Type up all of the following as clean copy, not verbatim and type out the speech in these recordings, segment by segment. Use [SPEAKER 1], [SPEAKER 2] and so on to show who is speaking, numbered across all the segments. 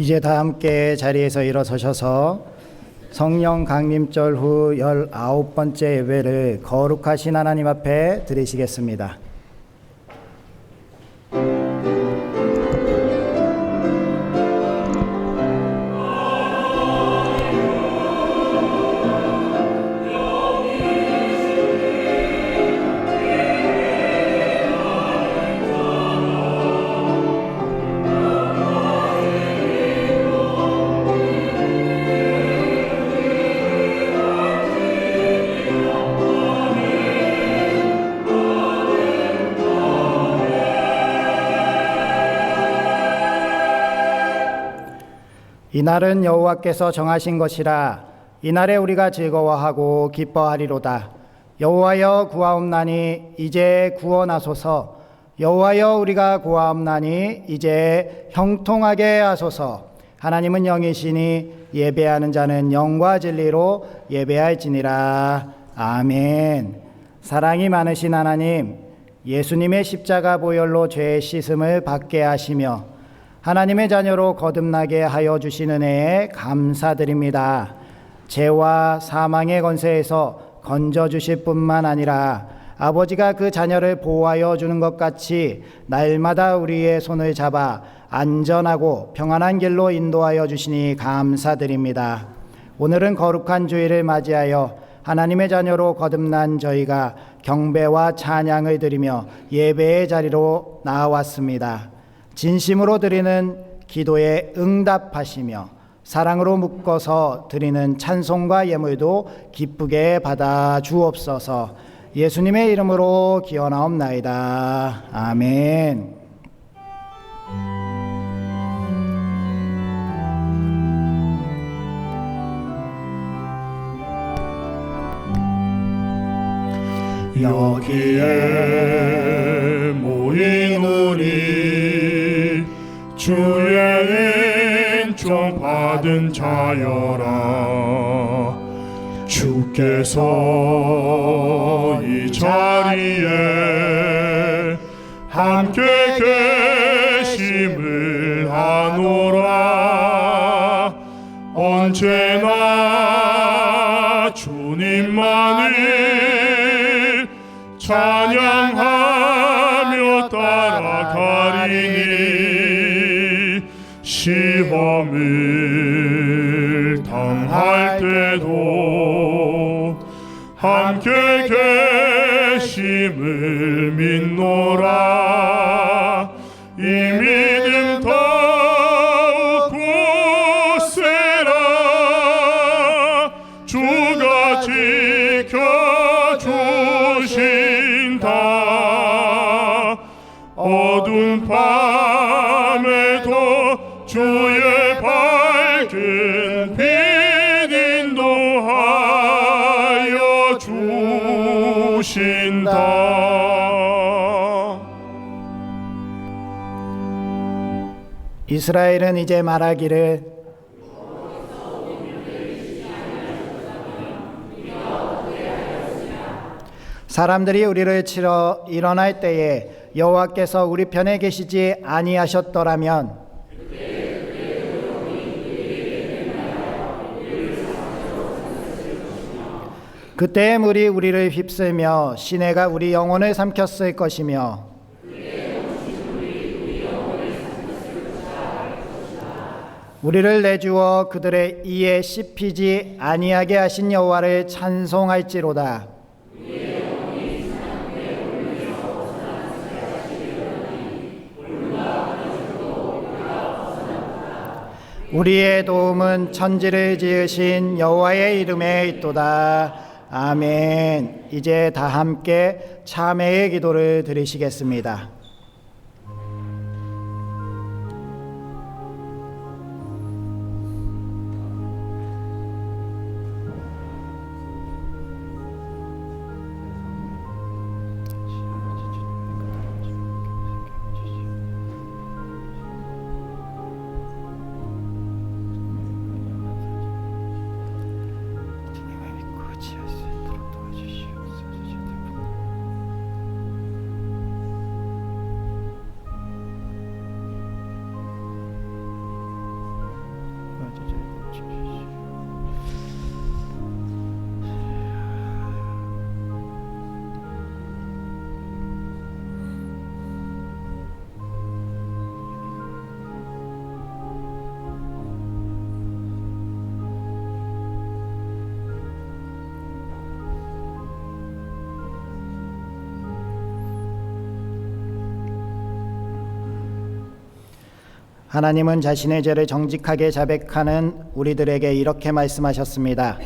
[SPEAKER 1] 이제 다 함께 자리에서 일어서셔서 성령 강림절 후 19번째 예배를 거룩하신 하나님 앞에 드리시겠습니다. 이날은 여호와께서 정하신 것이라 이날에 우리가 즐거워하고 기뻐하리로다. 여호와여 구하옵나니 이제 구원하소서. 여호와여 우리가 구하옵나니 이제 형통하게 하소서. 하나님은 영이시니 예배하는 자는 영과 진리로 예배할지니라. 아멘. 사랑이 많으신 하나님, 예수님의 십자가 보혈로 죄의 씻음을 받게 하시며 하나님의 자녀로 거듭나게 하여 주신 은혜에 감사드립니다. 죄와 사망의 권세에서 건져주실 뿐만 아니라 아버지가 그 자녀를 보호하여 주는 것 같이 날마다 우리의 손을 잡아 안전하고 평안한 길로 인도하여 주시니 감사드립니다. 오늘은 거룩한 주일을 맞이하여 하나님의 자녀로 거듭난 저희가 경배와 찬양을 드리며 예배의 자리로 나아왔습니다. 진심으로 드리는 기도에 응답하시며 사랑으로 묶어서 드리는 찬송과 예물도 기쁘게 받아 주옵소서. 예수님의 이름으로 기원하옵나이다. 아멘.
[SPEAKER 2] 여기에 모인 우리 주의 은총 받은 자여라. 주께서 이 자리에 함께 계심을 아노라. 언제나 주님만을 찬양하며 따라가리니 시험을 당할 때도 함께 계심을 믿노라. 이 믿음 더욱 굳세라. 주가 지켜주신다. 어두운 밤에도 주의 밝은 빛 인도하여 주신다.
[SPEAKER 1] 이스라엘은 이제 말하기를 사람들이 우리를 치러 일어날 때에 여호와께서 우리 편에 계시지 아니하셨더라면 그때의 물이 우리를 휩쓸며 시내가 우리 영혼을 삼켰을 것이며 우리를 내주어 그들의 이에 씹히지 아니하게 하신 여호와를 찬송할지로다. 우리의 도움은 천지를 지으신 여호와의 이름에 있도다. 아멘. 이제 다 함께 참회의 기도를 드리시겠습니다. 하나님은 자신의 죄를 정직하게 자백하는 우리들에게 이렇게 말씀하셨습니다.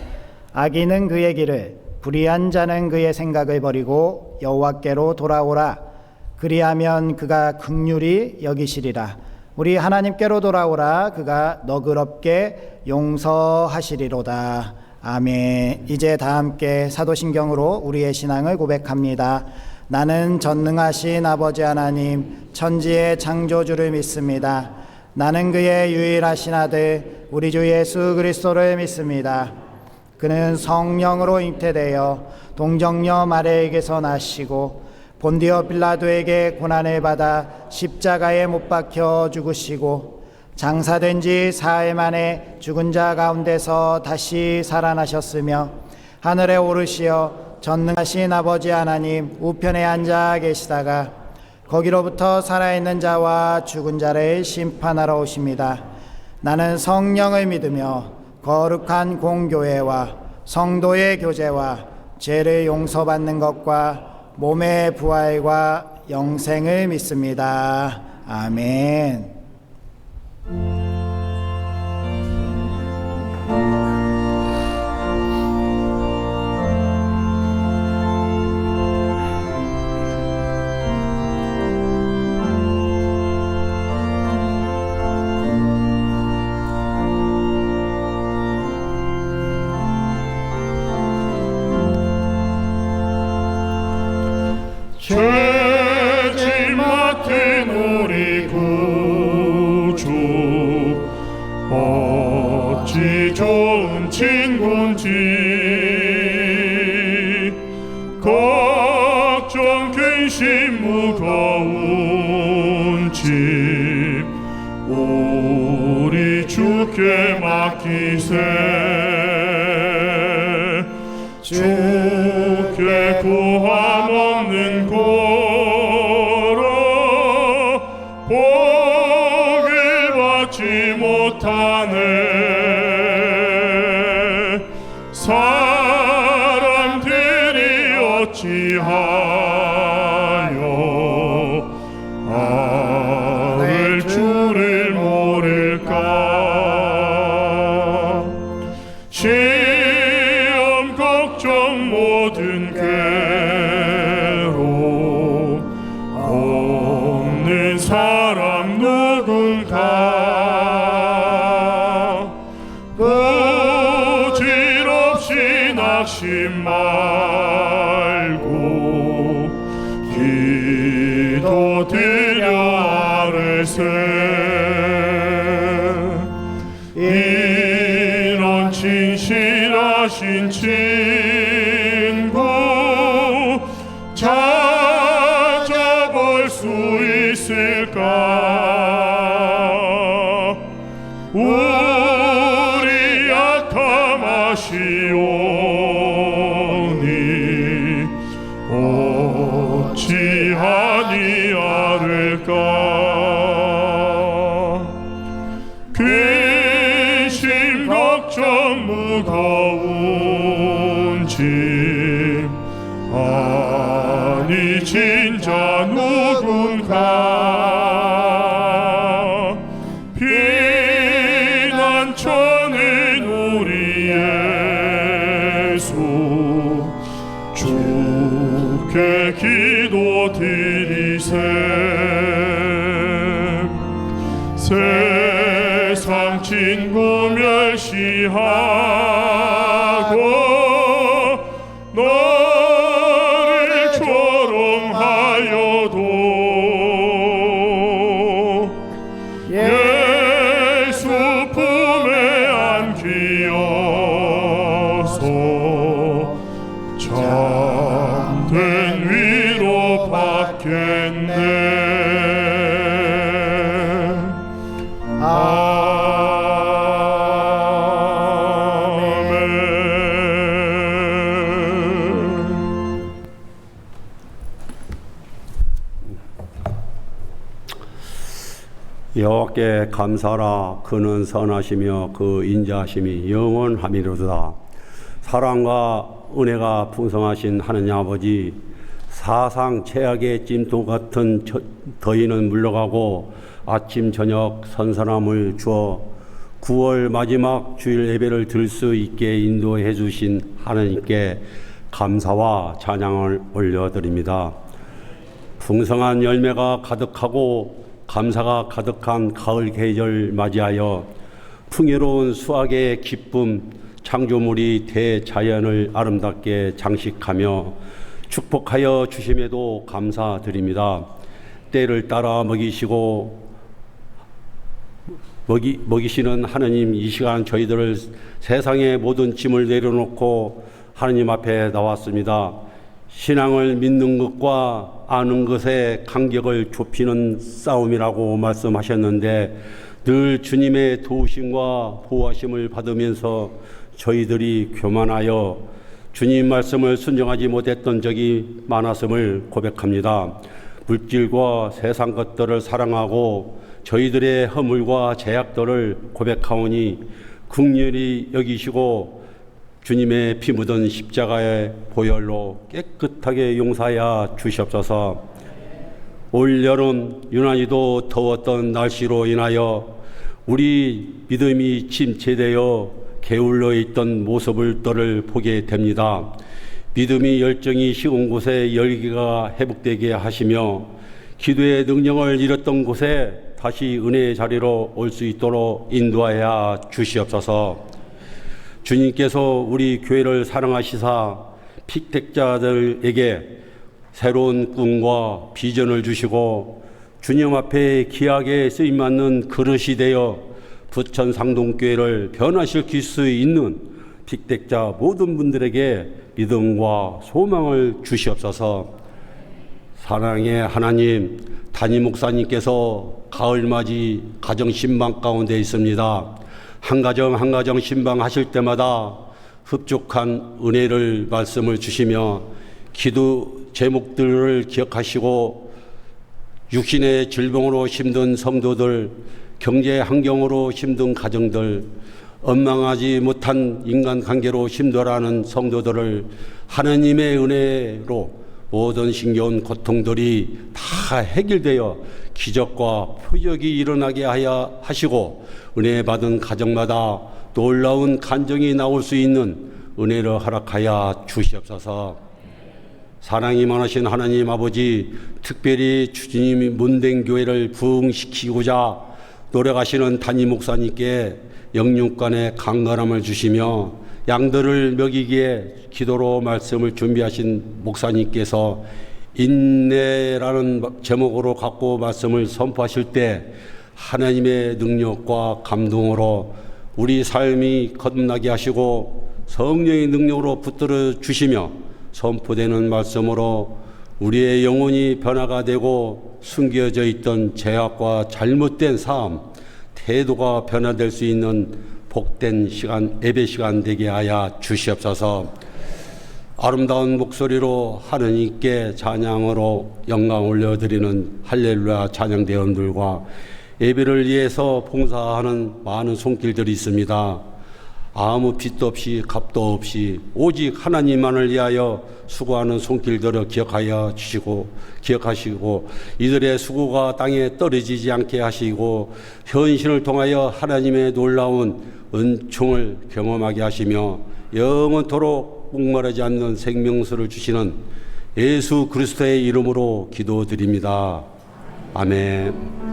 [SPEAKER 1] 악인은 그의 길을, 불의한 자는 그의 생각을 버리고 여호와께로 돌아오라. 그리하면 그가 긍휼히 여기시리라. 우리 하나님께로 돌아오라. 그가 너그럽게 용서하시리로다. 아멘. 이제 다 함께 사도신경으로 우리의 신앙을 고백합니다. 나는 전능하신 아버지 하나님, 천지의 창조주를 믿습니다. 나는 그의 유일하신 아들 우리 주 예수 그리스도를 믿습니다. 그는 성령으로 잉태되어 동정녀 마리아에게서 나시고 본디오 빌라도에게 고난을 받아 십자가에 못 박혀 죽으시고 장사된 지 사흘 만에 죽은 자 가운데서 다시 살아나셨으며 하늘에 오르시어 전능하신 아버지 하나님 우편에 앉아 계시다가 거기로부터 살아있는 자와 죽은 자를 심판하러 오십니다. 나는 성령을 믿으며 거룩한 공교회와 성도의 교제와 죄를 용서받는 것과 몸의 부활과 영생을 믿습니다. 아멘.
[SPEAKER 2] 죄짐 맡은 우리 구주 어찌 좋은 친구인지 걱정 근심 무거운 짐 우리 주께 맡기세 주께 구함 없는 고로 복을 받지 못하네 사람들이 어찌하여 아를 줄을 모를까 시험 걱정 모든 괴로움 없는 사람 누군가 부질없이 낙심 말고 기도드려 아뢰세 이런 진실하신 친구 찾아볼 수 있을까 우리 약함하시오니 어찌하니 아를까 근심 걱정 무거운 짐 아니 진짜 누군가 피난처는 우리 예수 주께 기도드리세 세상 친구 멸시하고 너를 조롱하여도 예수 품에 안기어서 참된 위로 받겠네
[SPEAKER 3] 여호와께 감사하라. 그는 선하시며 그 인자하심이 영원함이로다. 사랑과 은혜가 풍성하신 하느님 아버지, 사상 최악의 찜통 같은 더위는 물러가고 아침 저녁 선선함을 주어 9월 마지막 주일 예배를 드릴 수 있게 인도해 주신 하나님께 감사와 찬양을 올려드립니다. 풍성한 열매가 가득하고 감사가 가득한 가을 계절 맞이하여 풍요로운 수확의 기쁨, 창조물이 대자연을 아름답게 장식하며 축복하여 주심에도 감사드립니다. 때를 따라 먹이시는 하나님, 이 시간 저희들을 세상의 모든 짐을 내려놓고 하나님 앞에 나왔습니다. 신앙을 믿는 것과 아는 것의 간격을 좁히는 싸움이라고 말씀하셨는데 늘 주님의 도우심과 보호하심을 받으면서 저희들이 교만하여 주님 말씀을 순종하지 못했던 적이 많았음을 고백합니다. 물질과 세상 것들을 사랑하고 저희들의 허물과 죄악들을 고백하오니 긍휼히 여기시고 주님의 피 묻은 십자가의 보혈로 깨끗하게 용서하여 주시옵소서. 올 여름 유난히도 더웠던 날씨로 인하여 우리 믿음이 침체되어 게을러 있던 모습들을 보게 됩니다. 믿음이 열정이 식은 곳에 열기가 회복되게 하시며 기도의 능력을 잃었던 곳에 다시 은혜의 자리로 올 수 있도록 인도하여 주시옵소서. 주님께서 우리 교회를 사랑하시사 픽택자들에게 새로운 꿈과 비전을 주시고 주님 앞에 귀하게 쓰임받는 그릇이 되어 부천 상동교회를 변화시킬 수 있는 픽택자 모든 분들에게 믿음과 소망을 주시옵소서. 사랑의 하나님, 담임 목사님께서 가을맞이 가정 신방 가운데 있습니다. 한 가정 신방하실 때마다 흡족한 은혜를 말씀을 주시며 기도 제목들을 기억하시고 육신의 질병으로 힘든 성도들, 경제 환경으로 힘든 가정들, 원망하지 못한 인간관계로 힘들어하는 성도들을 하나님의 은혜로 모든 신겨운 고통들이 다 해결되어 기적과 표적이 일어나게 하여 하시고 은혜 받은 가정마다 놀라운 간증이 나올 수 있는 은혜를 허락하여 주시옵소서. 사랑이 많으신 하나님 아버지, 특별히 주님이 문된 교회를 부흥시키고자 노력하시는 담임 목사님께 영육간의 강건함을 주시며 양들을 먹이기에 기도로 말씀을 준비하신 목사님께서 인내라는 제목으로 갖고 말씀을 선포하실 때 하나님의 능력과 감동으로 우리 삶이 거듭나게 하시고 성령의 능력으로 붙들어 주시며 선포되는 말씀으로 우리의 영혼이 변화가 되고 숨겨져 있던 죄악과 잘못된 삶, 태도가 변화될 수 있는 복된 시간, 예배 시간 되게 하여 주시옵소서. 아름다운 목소리로 하느님께 찬양으로 영광 올려드리는 할렐루야 찬양대원들과 예배를 위해서 봉사하는 많은 손길들이 있습니다. 아무 빚도 없이 값도 없이 오직 하나님만을 위하여 수고하는 손길들을 기억하시고 이들의 수고가 땅에 떨어지지 않게 하시고 현신을 통하여 하나님의 놀라운 은총을 경험하게 하시며 영원토록 목마르지 않는 생명수를 주시는 예수 그리스도의 이름으로 기도드립니다. 아멘.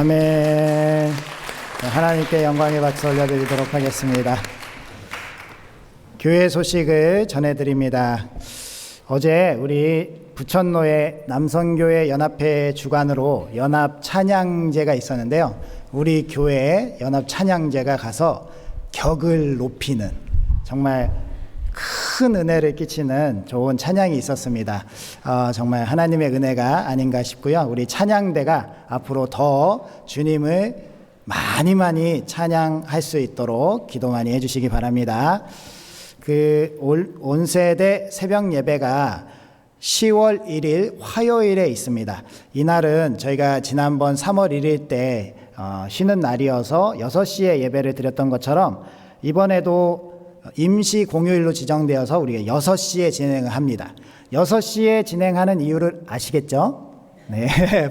[SPEAKER 1] 아멘. 하나님께 영광의 박수 올려드리도록 하겠습니다. 교회 소식을 전해드립니다. 어제 우리 부천로의 남성교회 연합회 주관으로 연합 찬양제가 있었는데요. 우리 교회 연합 찬양제가 가서 격을 높이는 정말 큰 은혜를 끼치는 좋은 찬양이 있었습니다. 정말 하나님의 은혜가 아닌가 싶고요. 우리 찬양대가 앞으로 더 주님을 많이 찬양할 수 있도록 기도 많이 해주시기 바랍니다. 온 세대 새벽 예배가 10월 1일 화요일에 있습니다. 이날은 저희가 지난번 3월 1일 때 쉬는 날이어서 6시에 예배를 드렸던 것처럼 이번에도 임시 공휴일로 지정되어서 우리가 6시에 진행을 합니다. 6시에 진행하는 이유를 아시겠죠? 네,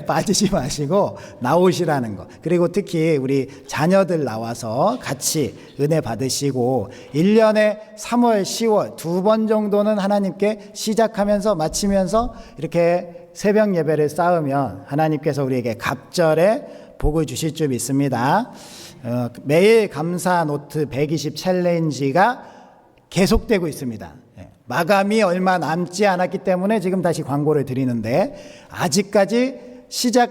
[SPEAKER 1] 빠지지 마시고 나오시라는 거. 그리고 특히 우리 자녀들 나와서 같이 은혜 받으시고 1년에 3월, 10월 2번 정도는 하나님께 시작하면서 마치면서 이렇게 새벽 예배를 쌓으면 하나님께서 우리에게 갑절에 복을 주실 줄 믿습니다. 매일 감사 노트 120 챌린지가 계속되고 있습니다. 마감이 얼마 남지 않았기 때문에 지금 다시 광고를 드리는데 아직까지 시작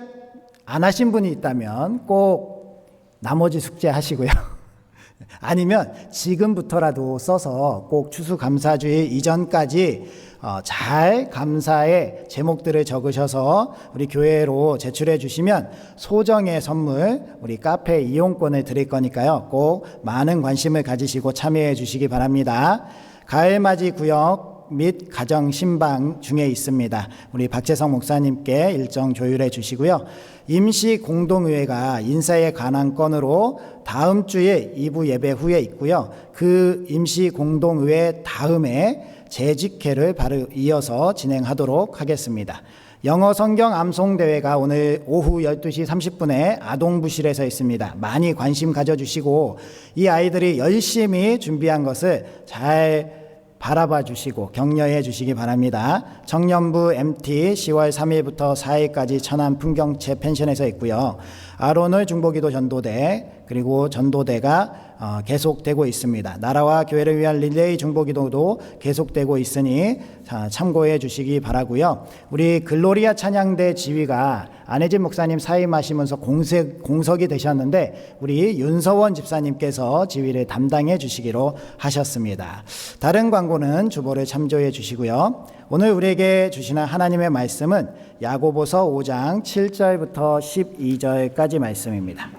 [SPEAKER 1] 안 하신 분이 있다면 꼭 나머지 숙제 하시고요. 아니면 지금부터라도 써서 꼭 추수감사주일 이전까지 잘 감사의 제목들을 적으셔서 우리 교회로 제출해 주시면 소정의 선물 우리 카페 이용권을 드릴 거니까요. 꼭 많은 관심을 가지시고 참여해 주시기 바랍니다. 가을맞이 구역 및 가정 신방 중에 있습니다. 우리 박재성 목사님께 일정 조율해 주시고요. 임시 공동의회가 인사에 관한 건으로 다음 주에 2부 예배 후에 있고요. 그 임시 공동의회 다음에 재직회를 바로 이어서 진행하도록 하겠습니다. 영어 성경 암송 대회가 오늘 오후 12시 30분에 아동부실에서 있습니다. 많이 관심 가져주시고 이 아이들이 열심히 준비한 것을 잘 바라봐 주시고 격려해 주시기 바랍니다. 청년부 MT 10월 3일부터 4일까지 천안 풍경채 펜션에서 있고요. 아론을 중보기도 전도대 그리고 전도대가 계속되고 있습니다. 나라와 교회를 위한 릴레이 중보기도도 계속되고 있으니 참고해 주시기 바라고요. 우리 글로리아 찬양대 지휘가 안혜진 목사님 사임하시면서 공석이 되셨는데 우리 윤서원 집사님께서 지휘를 담당해 주시기로 하셨습니다. 다른 광고는 주보를 참조해 주시고요. 오늘 우리에게 주시는 하나님의 말씀은 야고보서 5장 7절부터 12절까지 말씀입니다.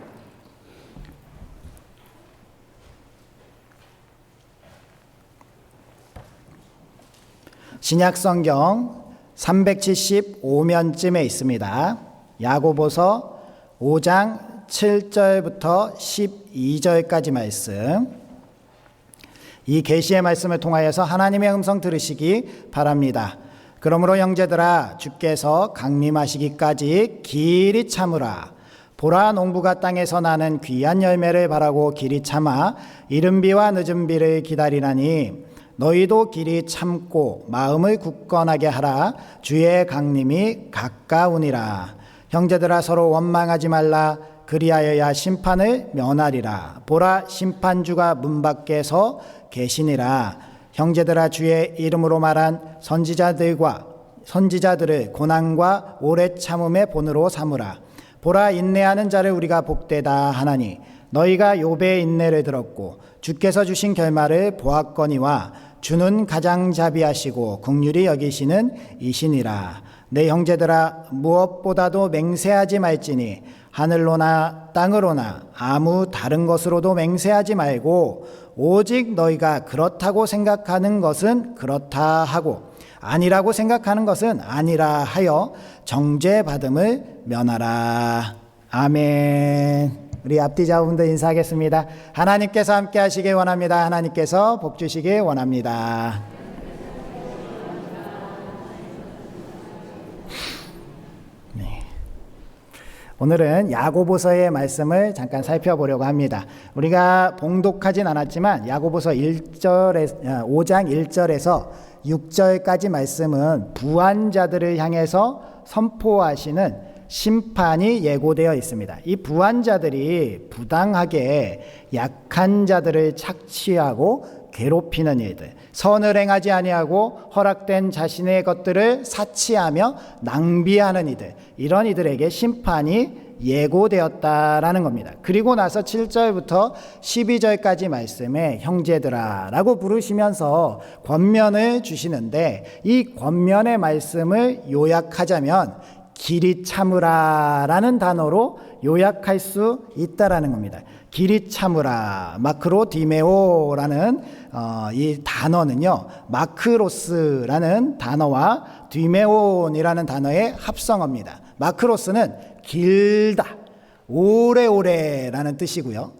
[SPEAKER 1] 신약성경 375면쯤에 있습니다. 야고보서 5장 7절부터 12절까지 말씀. 이 계시의 말씀을 통하여서 하나님의 음성 들으시기 바랍니다. 그러므로 형제들아 주께서 강림하시기까지 길이 참으라. 보라 농부가 땅에서 나는 귀한 열매를 바라고 길이 참아 이른 비와 늦은 비를 기다리나니 너희도 길이 참고 마음을 굳건하게 하라. 주의 강림이 가까우니라. 형제들아 서로 원망하지 말라. 그리하여야 심판을 면하리라. 보라 심판주가 문 밖에서 계시니라. 형제들아 주의 이름으로 말한 선지자들을 고난과 오래 참음의 본으로 삼으라. 보라 인내하는 자를 우리가 복되다 하나니 너희가 욥의 인내를 들었고 주께서 주신 결말을 보았거니와 주는 가장자비하시고 긍휼히 여기시는 이시니라. 내 형제들아 무엇보다도 맹세하지 말지니 하늘로나 땅으로나 아무 다른 것으로도 맹세하지 말고 오직 너희가 그렇다고 생각하는 것은 그렇다 하고 아니라고 생각하는 것은 아니라 하여 정죄받음을 면하라. 아멘. 우리 앞뒤 자분들 인사하겠습니다. 하나님께서 함께 하시길 원합니다. 하나님께서 복 주시길 원합니다. 네. 오늘은 야고보서의 말씀을 잠깐 살펴보려고 합니다. 우리가 봉독하진 않았지만 야고보서 5장 1절에서 6절까지 말씀은 부한 자들을 향해서 선포하시는 심판이 예고되어 있습니다. 이 부한자들이 부당하게 약한 자들을 착취하고 괴롭히는 일들, 선을 행하지 아니하고 허락된 자신의 것들을 사치하며 낭비하는 이들, 이런 이들에게 심판이 예고되었다라는 겁니다. 그리고 나서 7절부터 12절까지 말씀에 형제들아 라고 부르시면서 권면을 주시는데, 이 권면의 말씀을 요약하자면 길이 참으라 라는 단어로 요약할 수 있다라는 겁니다. 길이 참으라, 마크로 디메오라는 이 단어는요, 마크로스라는 단어와 디메온이라는 단어의 합성어입니다. 마크로스는 길다, 오래오래라는 뜻이고요.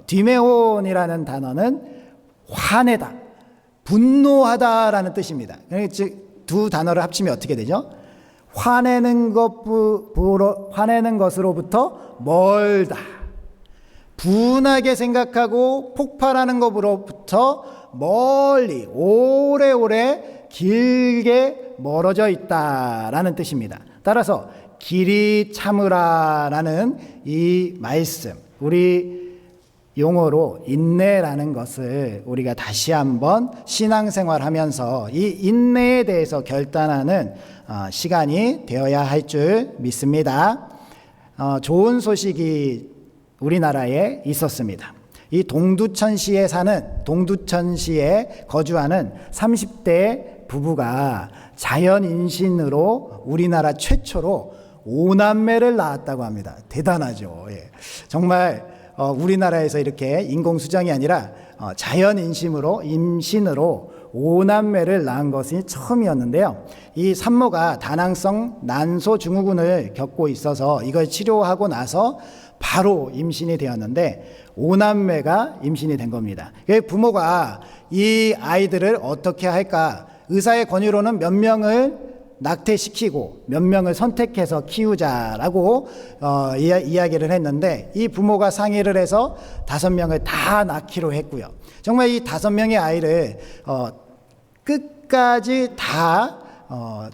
[SPEAKER 1] 디메온이라는 단어는 화내다, 분노하다라는 뜻입니다. 즉 두 단어를 합치면 어떻게 되죠? 화내는 것으로부터 멀다, 분하게 생각하고 폭발하는 것으로부터 멀리 오래오래 길게 멀어져 있다라는 뜻입니다. 따라서 길이 참으라라는 이 말씀, 우리 용어로 인내라는 것을 우리가 다시 한번 신앙생활하면서 이 인내에 대해서 결단하는 시간이 되어야 할 줄 믿습니다. 좋은 소식이 우리나라에 있었습니다. 이 동두천시에 거주하는 30대 부부가 자연 임신으로 우리나라 최초로 5남매를 낳았다고 합니다. 대단하죠. 예. 정말 우리나라에서 이렇게 인공수정이 아니라 자연 임신으로 5남매를 낳은 것이 처음이었는데요. 이 산모가 다낭성 난소 증후군을 겪고 있어서 이걸 치료하고 나서 바로 임신이 되었는데 5남매가 임신이 된 겁니다. 부모가 이 아이들을 어떻게 할까? 의사의 권유로는 몇 명을 낙태시키고 몇 명을 선택해서 키우자라고 이야기를 했는데, 이 부모가 상의를 해서 5명을 다 낳기로 했고요. 정말 이 5명의 아이를 끝까지 다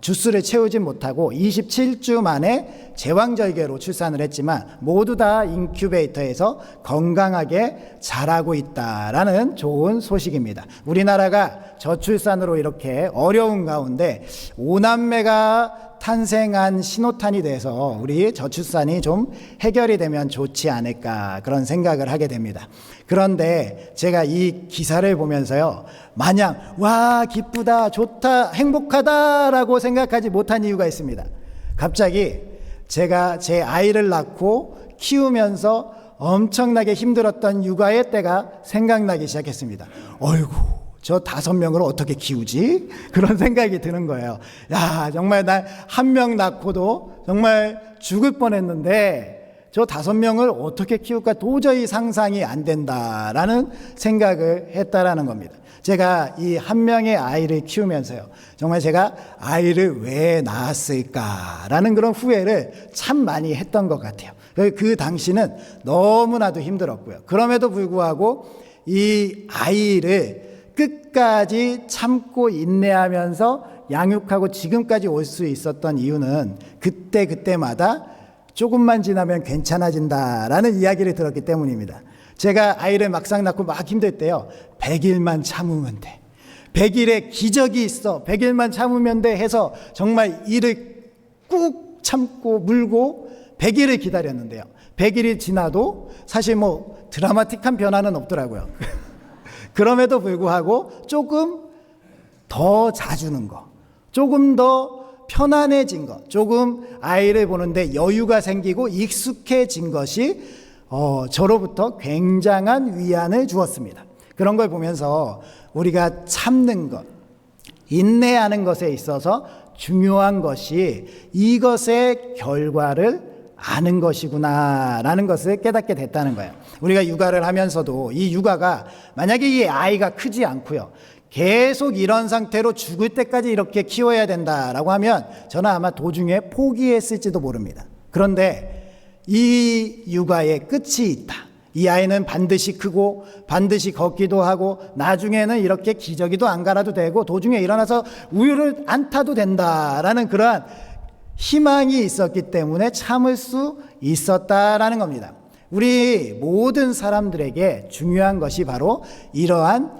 [SPEAKER 1] 주스를 채우지 못하고 27주 만에 제왕절개로 출산을 했지만 모두 다 인큐베이터에서 건강하게 자라고 있다라는 좋은 소식입니다. 우리나라가 저출산으로 이렇게 어려운 가운데 5남매가 탄생한 신호탄이 돼서 우리 저출산이 좀 해결이 되면 좋지 않을까, 그런 생각을 하게 됩니다. 그런데 제가 이 기사를 보면서요, 마냥 와 기쁘다, 좋다, 행복하다라고 생각하지 못한 이유가 있습니다. 갑자기 제가 제 아이를 낳고 키우면서 엄청나게 힘들었던 육아의 때가 생각나기 시작했습니다. 어이구, 저 5명을 어떻게 키우지? 그런 생각이 드는 거예요. 야, 정말 나 1명 낳고도 정말 죽을 뻔했는데 저 5명을 어떻게 키울까 도저히 상상이 안 된다라는 생각을 했다라는 겁니다. 제가 이 1명의 아이를 키우면서요, 정말 제가 아이를 왜 낳았을까라는 그런 후회를 참 많이 했던 것 같아요. 그 당시는 너무나도 힘들었고요. 그럼에도 불구하고 이 아이를 끝까지 참고 인내하면서 양육하고 지금까지 올 수 있었던 이유는 그때마다 조금만 지나면 괜찮아진다라는 이야기를 들었기 때문입니다. 제가 아이를 막상 낳고 막 힘들 때요, 100일만 참으면 돼, 100일의 기적이 있어, 100일만 참으면 돼 해서 정말 이를 꾹 참고 물고 100일을 기다렸는데요, 100일이 지나도 사실 뭐 드라마틱한 변화는 없더라고요. 그럼에도 불구하고 조금 더 자주는 거, 조금 더 편안해진 것, 조금 아이를 보는데 여유가 생기고 익숙해진 것이 저로부터 굉장한 위안을 주었습니다. 그런 걸 보면서 우리가 참는 것, 인내하는 것에 있어서 중요한 것이 이것의 결과를 아는 것이구나라는 것을 깨닫게 됐다는 거예요. 우리가 육아를 하면서도 이 육아가 만약에 이 아이가 크지 않고요, 계속 이런 상태로 죽을 때까지 이렇게 키워야 된다라고 하면 저는 아마 도중에 포기했을지도 모릅니다. 그런데 이 육아의 끝이 있다. 이 아이는 반드시 크고 반드시 걷기도 하고 나중에는 이렇게 기저귀도 안 갈아도 되고 도중에 일어나서 우유를 안 타도 된다라는 그러한 희망이 있었기 때문에 참을 수 있었다라는 겁니다. 우리 모든 사람들에게 중요한 것이 바로 이러한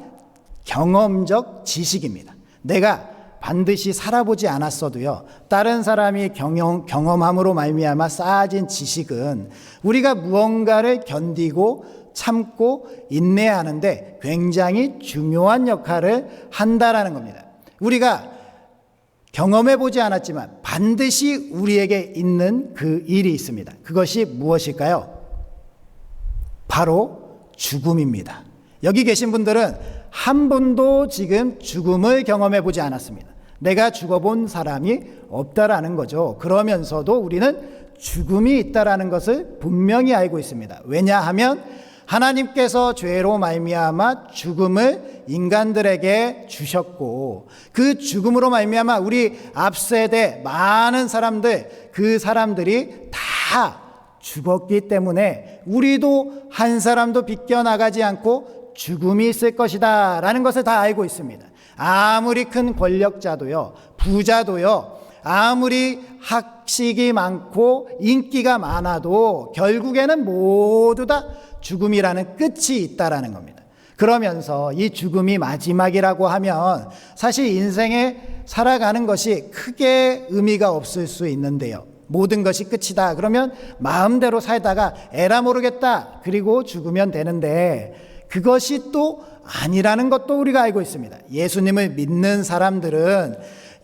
[SPEAKER 1] 경험적 지식입니다. 내가 반드시 살아보지 않았어도요, 다른 사람이 경험함으로 말미암아 쌓아진 지식은 우리가 무언가를 견디고 참고 인내하는데 굉장히 중요한 역할을 한다라는 겁니다. 우리가 경험해 보지 않았지만 반드시 우리에게 있는 그 일이 있습니다. 그것이 무엇일까요? 바로 죽음입니다. 여기 계신 분들은 한 번도 지금 죽음을 경험해 보지 않았습니다. 내가 죽어본 사람이 없다라는 거죠. 그러면서도 우리는 죽음이 있다라는 것을 분명히 알고 있습니다. 왜냐하면 하나님께서 죄로 말미암아 죽음을 인간들에게 주셨고, 그 죽음으로 말미암아 우리 앞세대 많은 사람들, 그 사람들이 다 죽었기 때문에 우리도 한 사람도 비껴나가지 않고 죽음이 있을 것이다 라는 것을 다 알고 있습니다. 아무리 큰 권력자도요, 부자도요, 아무리 학식이 많고 인기가 많아도 결국에는 모두 다 죽음이라는 끝이 있다라는 겁니다. 그러면서 이 죽음이 마지막이라고 하면 사실 인생에 살아가는 것이 크게 의미가 없을 수 있는데요, 모든 것이 끝이다 그러면 마음대로 살다가 에라 모르겠다 그리고 죽으면 되는데, 그것이 또 아니라는 것도 우리가 알고 있습니다. 예수님을 믿는 사람들은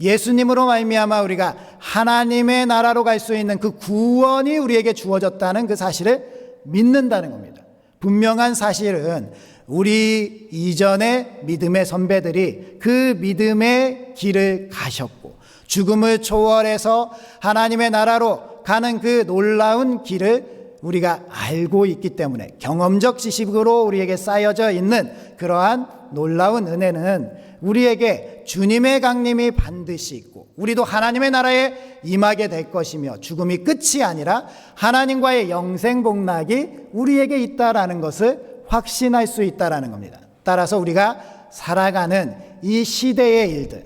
[SPEAKER 1] 예수님으로 말미암아 우리가 하나님의 나라로 갈 수 있는 그 구원이 우리에게 주어졌다는 그 사실을 믿는다는 겁니다. 분명한 사실은 우리 이전의 믿음의 선배들이 그 믿음의 길을 가셨고 죽음을 초월해서 하나님의 나라로 가는 그 놀라운 길을 우리가 알고 있기 때문에 경험적 지식으로 우리에게 쌓여져 있는 그러한 놀라운 은혜는 우리에게 주님의 강림이 반드시 있고 우리도 하나님의 나라에 임하게 될 것이며 죽음이 끝이 아니라 하나님과의 영생 복락이 우리에게 있다라는 것을 확신할 수 있다라는 겁니다. 따라서 우리가 살아가는 이 시대의 일들,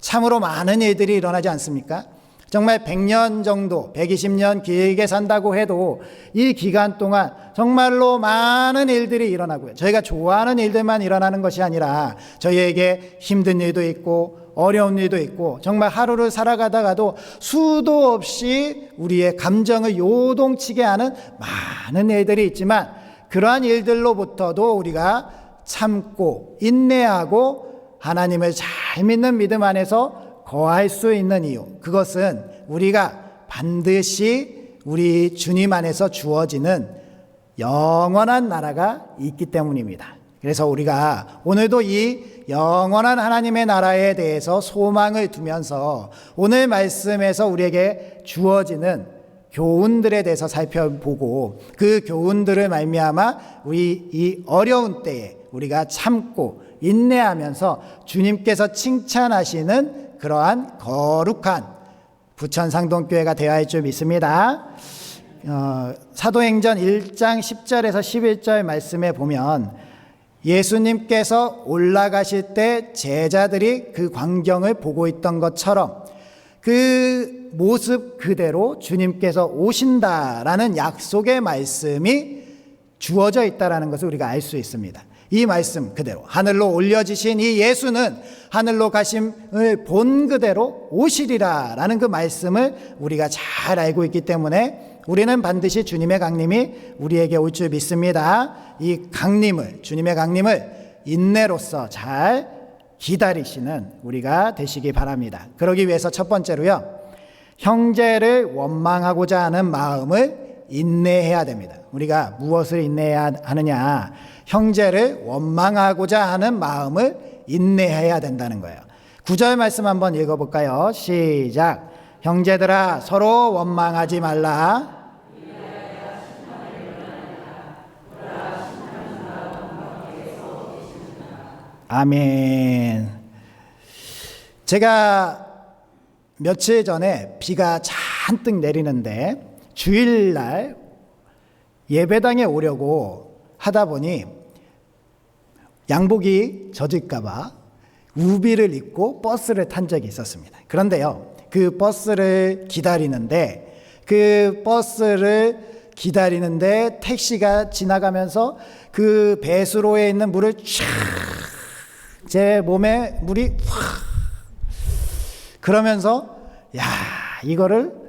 [SPEAKER 1] 참으로 많은 일들이 일어나지 않습니까? 정말 100년 정도, 120년 길게 산다고 해도 이 기간 동안 정말로 많은 일들이 일어나고요. 저희가 좋아하는 일들만 일어나는 것이 아니라 저희에게 힘든 일도 있고 어려운 일도 있고 정말 하루를 살아가다가도 수도 없이 우리의 감정을 요동치게 하는 많은 일들이 있지만, 그러한 일들로부터도 우리가 참고 인내하고 하나님을 잘 믿는 믿음 안에서 거할 수 있는 이유, 그것은 우리가 반드시 우리 주님 안에서 주어지는 영원한 나라가 있기 때문입니다. 그래서 우리가 오늘도 이 영원한 하나님의 나라에 대해서 소망을 두면서 오늘 말씀에서 우리에게 주어지는 교훈들에 대해서 살펴보고 그 교훈들을 말미암아 우리 이 어려운 때에 우리가 참고 인내하면서 주님께서 칭찬하시는 그러한 거룩한 부천상동교회가 되어야 할 줄 믿습니다. 사도행전 1장 10절에서 11절 말씀에 보면 예수님께서 올라가실 때 제자들이 그 광경을 보고 있던 것처럼 그 모습 그대로 주님께서 오신다라는 약속의 말씀이 주어져 있다는 것을 우리가 알 수 있습니다. 이 말씀 그대로 하늘로 올려지신 이 예수는 하늘로 가심을 본 그대로 오시리라라는 그 말씀을 우리가 잘 알고 있기 때문에 우리는 반드시 주님의 강림이 우리에게 올 줄 믿습니다. 이 강림을, 주님의 강림을 인내로서 잘 기다리시는 우리가 되시기 바랍니다. 그러기 위해서 첫 번째로요, 형제를 원망하고자 하는 마음을 인내해야 됩니다. 우리가 무엇을 인내해야 하느냐? 형제를 원망하고자 하는 마음을 인내해야 된다는 거예요. 9절 말씀 한번 읽어볼까요? 시작. 형제들아 서로 원망하지 말라. 아멘. 제가 며칠 전에 비가 잔뜩 내리는데 주일날 예배당에 오려고 하다 보니 양복이 젖을까봐 우비를 입고 버스를 탄 적이 있었습니다. 그런데요, 그 버스를 기다리는데 택시가 지나가면서 그 배수로에 있는 물을 쫙 제 몸에 물이 확 그러면서 야, 이거를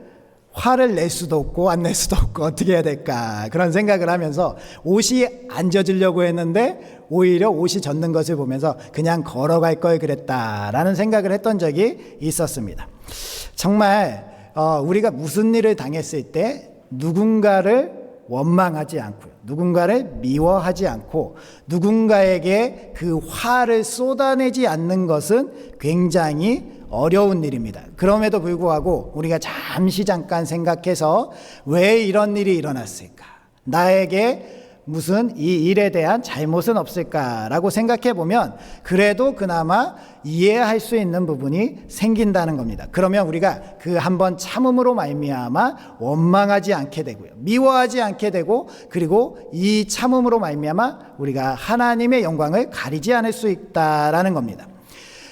[SPEAKER 1] 화를 낼 수도 없고 안 낼 수도 없고 어떻게 해야 될까 그런 생각을 하면서 옷이 안 젖으려고 했는데 오히려 옷이 젖는 것을 보면서 그냥 걸어갈 걸 그랬다라는 생각을 했던 적이 있었습니다. 정말 우리가 무슨 일을 당했을 때 누군가를 원망하지 않고요, 누군가를 미워하지 않고 누군가에게 그 화를 쏟아내지 않는 것은 굉장히 어려운 일입니다. 그럼에도 불구하고 우리가 잠깐 생각해서 왜 이런 일이 일어났을까? 나에게 무슨 이 일에 대한 잘못은 없을까라고 생각해 보면 그래도 그나마 이해할 수 있는 부분이 생긴다는 겁니다. 그러면 우리가 그 한번 참음으로 말미암아 원망하지 않게 되고요, 미워하지 않게 되고, 그리고 이 참음으로 말미암아 우리가 하나님의 영광을 가리지 않을 수 있다라는 겁니다.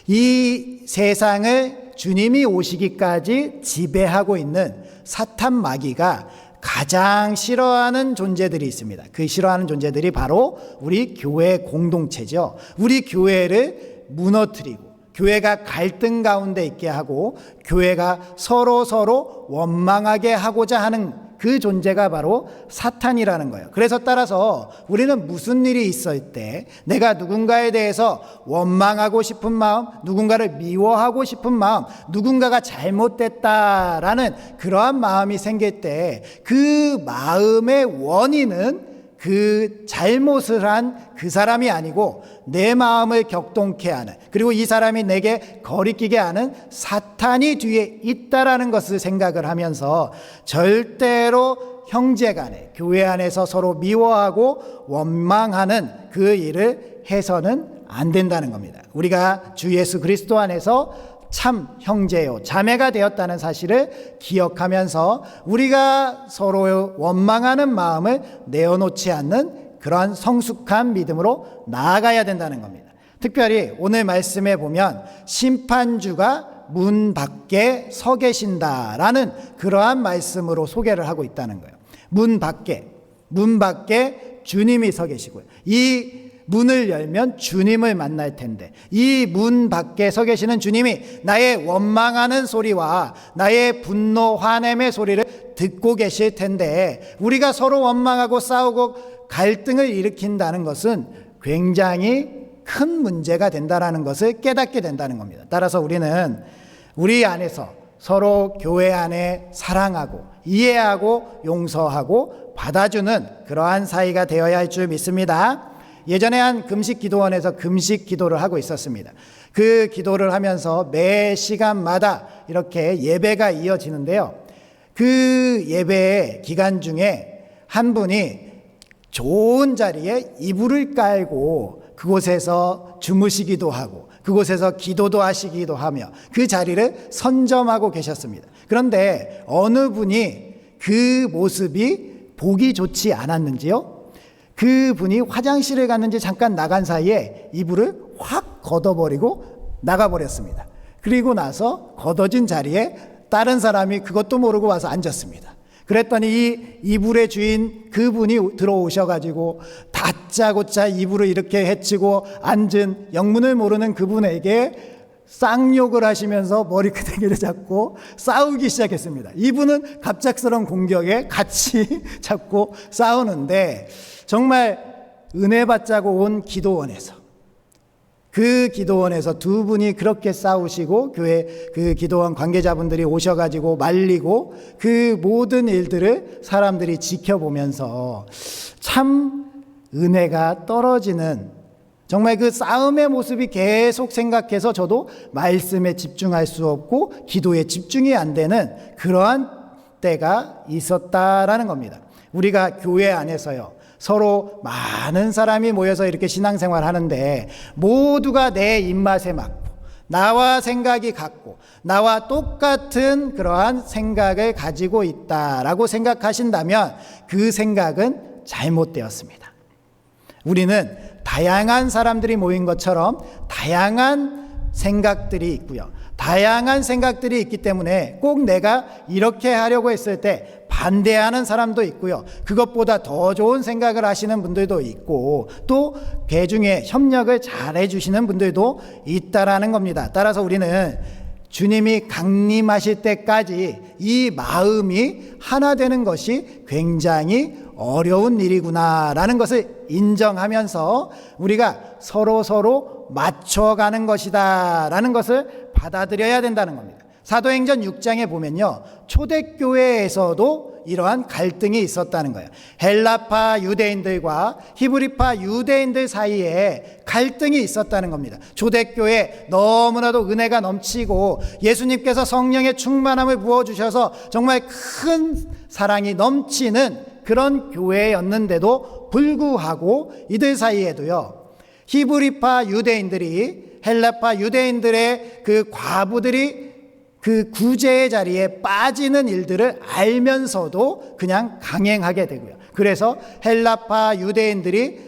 [SPEAKER 1] 이 세상을 주님이 오시기까지 지배하고 있는 사탄 마귀가 가장 싫어하는 존재들이 있습니다. 그 싫어하는 존재들이 바로 우리 교회 공동체죠. 우리 교회를 무너뜨리고 교회가 갈등 가운데 있게 하고 교회가 서로 원망하게 하고자 하는 그 존재가 바로 사탄이라는 거예요. 그래서 따라서 우리는 무슨 일이 있을 때 내가 누군가에 대해서 원망하고 싶은 마음, 누군가를 미워하고 싶은 마음, 누군가가 잘못됐다라는 그러한 마음이 생길 때 그 마음의 원인은 그 잘못을 한 그 사람이 아니고 내 마음을 격동케 하는, 그리고 이 사람이 내게 거리끼게 하는 사탄이 뒤에 있다라는 것을 생각을 하면서 절대로 형제간에 교회 안에서 서로 미워하고 원망하는 그 일을 해서는 안 된다는 겁니다. 우리가 주 예수 그리스도 안에서 참 형제요 자매가 되었다는 사실을 기억하면서 우리가 서로 원망하는 마음을 내어놓지 않는 그러한 성숙한 믿음으로 나아가야 된다는 겁니다. 특별히 오늘 말씀에 보면 심판주가 문 밖에 서 계신다라는 그러한 말씀으로 소개를 하고 있다는 거예요. 문 밖에 주님이 서 계시고요, 이 문을 열면 주님을 만날 텐데 이 문 밖에 서 계시는 주님이 나의 원망하는 소리와 나의 분노 화냄의 소리를 듣고 계실 텐데 우리가 서로 원망하고 싸우고 갈등을 일으킨다는 것은 굉장히 큰 문제가 된다는 것을 깨닫게 된다는 겁니다. 따라서 우리는 우리 안에서 서로 교회 안에 사랑하고 이해하고 용서하고 받아주는 그러한 사이가 되어야 할 줄 믿습니다. 예전에 한 금식 기도원에서 금식 기도를 하고 있었습니다. 그 기도를 하면서 매 시간마다 이렇게 예배가 이어지는데요, 그 예배 기간 중에 한 분이 좋은 자리에 이불을 깔고 그곳에서 주무시기도 하고 그곳에서 기도도 하시기도 하며 그 자리를 선점하고 계셨습니다. 그런데 어느 분이 그 모습이 보기 좋지 않았는지요, 그 분이 화장실에 갔는지 잠깐 나간 사이에 이불을 확 걷어버리고 나가버렸습니다. 그리고 나서 걷어진 자리에 다른 사람이 그것도 모르고 와서 앉았습니다. 그랬더니 이 이불의 주인 그분이 들어오셔가지고 다짜고짜 이불을 이렇게 헤치고 앉은 영문을 모르는 그분에게 쌍욕을 하시면서 머리끄댕이를 잡고 싸우기 시작했습니다. 이분은 갑작스러운 공격에 같이 잡고 싸우는데 정말 은혜 받자고 온 기도원에서, 그 기도원에서 두 분이 그렇게 싸우시고 교회 그 기도원 관계자분들이 오셔가지고 말리고 그 모든 일들을 사람들이 지켜보면서 참 은혜가 떨어지는, 정말 그 싸움의 모습이 계속 생각해서 저도 말씀에 집중할 수 없고 기도에 집중이 안 되는 그러한 때가 있었다라는 겁니다. 우리가 교회 안에서요, 서로 많은 사람이 모여서 이렇게 신앙생활 하는데 모두가 내 입맛에 맞고 나와 생각이 같고 나와 똑같은 그러한 생각을 가지고 있다라고 생각하신다면 그 생각은 잘못되었습니다. 우리는 다양한 사람들이 모인 것처럼 다양한 생각들이 있고요, 다양한 생각들이 있기 때문에 꼭 내가 이렇게 하려고 했을 때 반대하는 사람도 있고요. 그것보다 더 좋은 생각을 하시는 분들도 있고 또 그 중에 협력을 잘 해주시는 분들도 있다라는 겁니다. 따라서 우리는 주님이 강림하실 때까지 이 마음이 하나 되는 것이 굉장히 어려운 일이구나라는 것을 인정하면서 우리가 서로 맞춰가는 것이다라는 것을 받아들여야 된다는 겁니다. 사도행전 6장에 보면요, 초대교회에서도 이러한 갈등이 있었다는 거예요. 헬라파 유대인들과 히브리파 유대인들 사이에 갈등이 있었다는 겁니다. 초대교회 너무나도 은혜가 넘치고 예수님께서 성령의 충만함을 부어주셔서 정말 큰 사랑이 넘치는 그런 교회였는데도 불구하고 이들 사이에도요, 히브리파 유대인들이 헬라파 유대인들의 그 과부들이 그 구제의 자리에 빠지는 일들을 알면서도 그냥 강행하게 되고요. 그래서 헬라파 유대인들이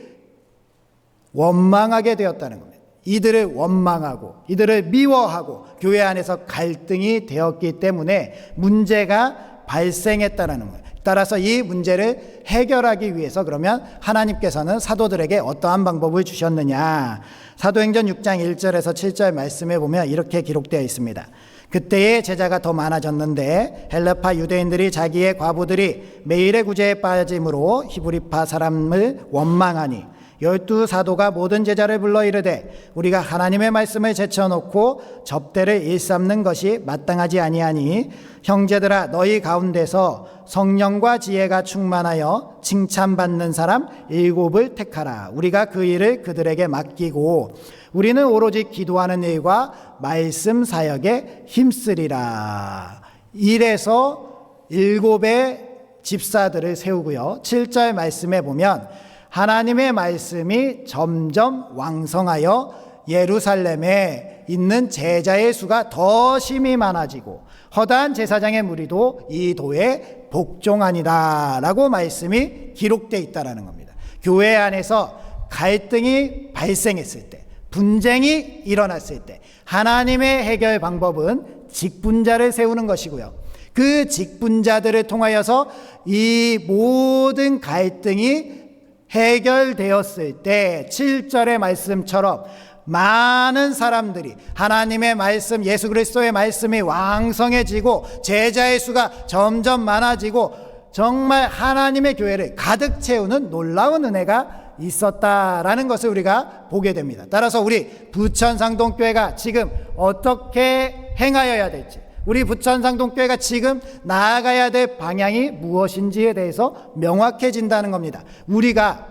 [SPEAKER 1] 원망하게 되었다는 겁니다. 이들을 원망하고 이들을 미워하고 교회 안에서 갈등이 되었기 때문에 문제가 발생했다는 거예요. 따라서 이 문제를 해결하기 위해서 그러면 하나님께서는 사도들에게 어떠한 방법을 주셨느냐. 사도행전 6장 1절에서 7절 말씀에 보면 이렇게 기록되어 있습니다. 그때의 제자가 더 많아졌는데 헬라파 유대인들이 자기의 과부들이 매일의 구제에 빠짐으로 히브리파 사람을 원망하니 12 사도가 모든 제자를 불러 이르되 우리가 하나님의 말씀을 제쳐놓고 접대를 일삼는 것이 마땅하지 아니하니 형제들아 너희 가운데서 성령과 지혜가 충만하여 칭찬받는 사람 7을 택하라. 우리가 그 일을 그들에게 맡기고 우리는 오로지 기도하는 일과 말씀 사역에 힘쓰리라. 이래서 7의 집사들을 세우고요. 7절 말씀에 보면 하나님의 말씀이 점점 왕성하여 예루살렘에 있는 제자의 수가 더 심히 많아지고 허다한 제사장의 무리도 이 도에 복종하니라 라고 말씀이 기록되어 있다는 겁니다. 교회 안에서 갈등이 발생했을 때, 분쟁이 일어났을 때 하나님의 해결 방법은 직분자를 세우는 것이고요. 그 직분자들을 통하여서 이 모든 갈등이 해결되었을 때 7절의 말씀처럼 많은 사람들이 하나님의 말씀, 예수 그리스도의 말씀이 왕성해지고 제자의 수가 점점 많아지고 정말 하나님의 교회를 가득 채우는 놀라운 은혜가 있었다라는 것을 우리가 보게 됩니다. 따라서 우리 부천상동교회가 지금 어떻게 행하여야 될지, 우리 부천상동교회가 지금 나아가야 될 방향이 무엇인지에 대해서 명확해진다는 겁니다. 우리가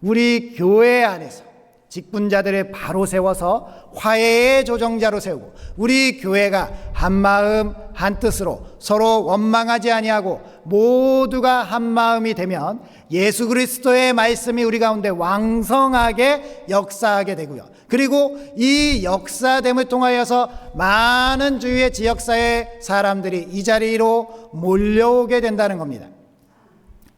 [SPEAKER 1] 우리 교회 안에서 직분자들을 바로 세워서 화해의 조정자로 세우고 우리 교회가 한마음 한뜻으로 서로 원망하지 아니하고 모두가 한마음이 되면 예수 그리스도의 말씀이 우리 가운데 왕성하게 역사하게 되고요. 그리고 이 역사됨을 통하여서 많은 주위의 지역사회 사람들이 이 자리로 몰려오게 된다는 겁니다.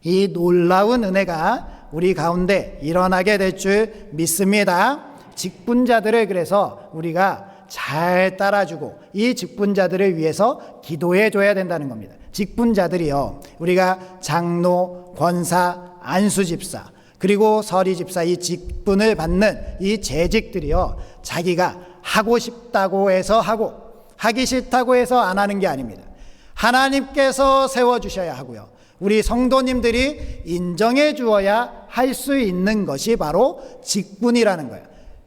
[SPEAKER 1] 이 놀라운 은혜가 우리 가운데 일어나게 될 줄 믿습니다. 직분자들을 그래서 우리가 잘 따라주고 이 직분자들을 위해서 기도해 줘야 된다는 겁니다. 직분자들이요, 우리가 장로, 권사, 안수집사 그리고 서리집사 이 직분을 받는 이 재직들이요, 자기가 하고 싶다고 해서 하고 하기 싫다고 해서 안 하는 게 아닙니다. 하나님께서 세워주셔야 하고요, 우리 성도님들이 인정해 주어야 할 수 있는 것이 바로 직분이라는 거예요.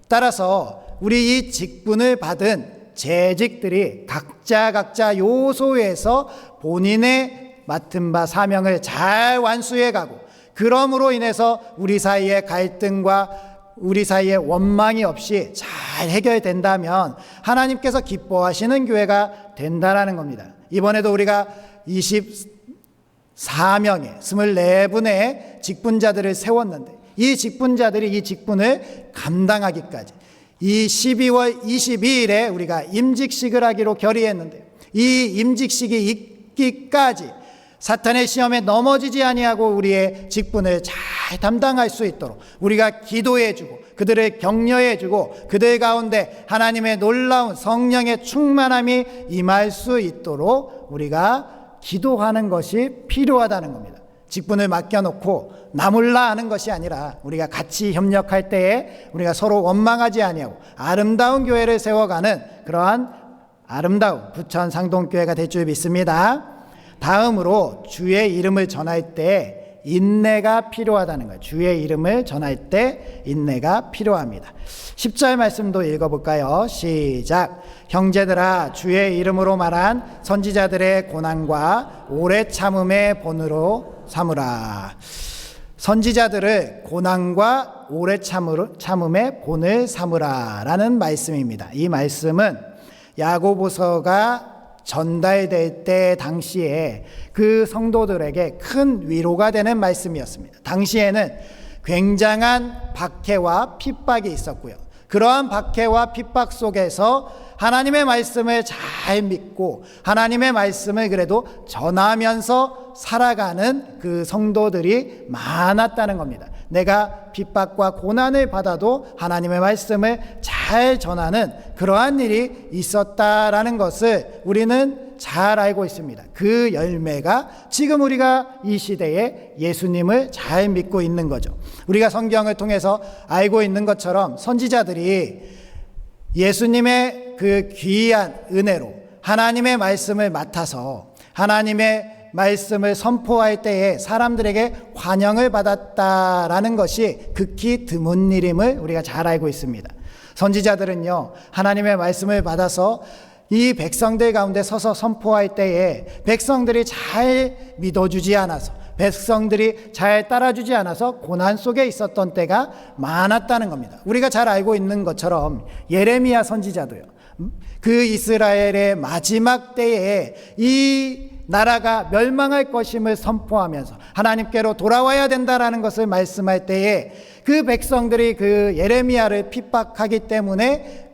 [SPEAKER 1] 따라서 우리 이 직분을 받은 재직들이 각자 요소에서 본인의 맡은 바 사명을 잘 완수해 가고, 그러므로 인해서 우리 사이의 갈등과 우리 사이의 원망이 없이 잘 해결된다면 하나님께서 기뻐하시는 교회가 된다라는 겁니다. 이번에도 우리가 24명의 24분의 직분자들을 세웠는데 이 직분자들이 이 직분을 감당하기까지 이 12월 22일에 우리가 임직식을 하기로 결의했는데 이 임직식이 있기까지 사탄의 시험에 넘어지지 아니하고 우리의 직분을 잘 담당할 수 있도록 우리가 기도해주고 그들을 격려해주고 그들 가운데 하나님의 놀라운 성령의 충만함이 임할 수 있도록 우리가 기도하는 것이 필요하다는 겁니다. 직분을 맡겨놓고 나 몰라 하는 것이 아니라 우리가 같이 협력할 때에 우리가 서로 원망하지 아니하고 아름다운 교회를 세워가는 그러한 아름다운 부천 상동교회가 될 줄 믿습니다. 다음으로 주의 이름을 전할 때 인내가 필요하다는 거예요. 주의 이름을 전할 때 인내가 필요합니다. 10절 말씀도 읽어볼까요? 시작. 형제들아, 주의 이름으로 말한 선지자들의 고난과 오래 참음의 본으로 삼으라. 선지자들을 고난과 오래 참음의 본을 삼으라 라는 말씀입니다. 이 말씀은 야고보서가 전달될 때 당시에 그 성도들에게 큰 위로가 되는 말씀이었습니다. 당시에는 굉장한 박해와 핍박이 있었고요. 그러한 박해와 핍박 속에서 하나님의 말씀을 잘 믿고 하나님의 말씀을 그래도 전하면서 살아가는 그 성도들이 많았다는 겁니다. 내가 핍박과 고난을 받아도 하나님의 말씀을 잘 전하는 그러한 일이 있었다라는 것을 우리는 잘 알고 있습니다. 그 열매가 지금 우리가 이 시대에 예수님을 잘 믿고 있는 거죠. 우리가 성경을 통해서 알고 있는 것처럼 선지자들이 예수님의 그 귀한 은혜로 하나님의 말씀을 맡아서 하나님의 말씀을 선포할 때에 사람들에게 환영을 받았다라는 것이 극히 드문 일임을 우리가 잘 알고 있습니다. 선지자들은요, 하나님의 말씀을 받아서 이 백성들 가운데 서서 선포할 때에 백성들이 잘 믿어주지 않아서, 백성들이 잘 따라주지 않아서 고난 속에 있었던 때가 많았다는 겁니다. 우리가 잘 알고 있는 것처럼 예레미야 선지자도요, 그 이스라엘의 마지막 때에 이 나라가 멸망할 것임을 선포하면서 하나님께로 돌아와야 된다라는 것을 말씀할 때에 그 백성들이 그 예레미야를 핍박하기 때문에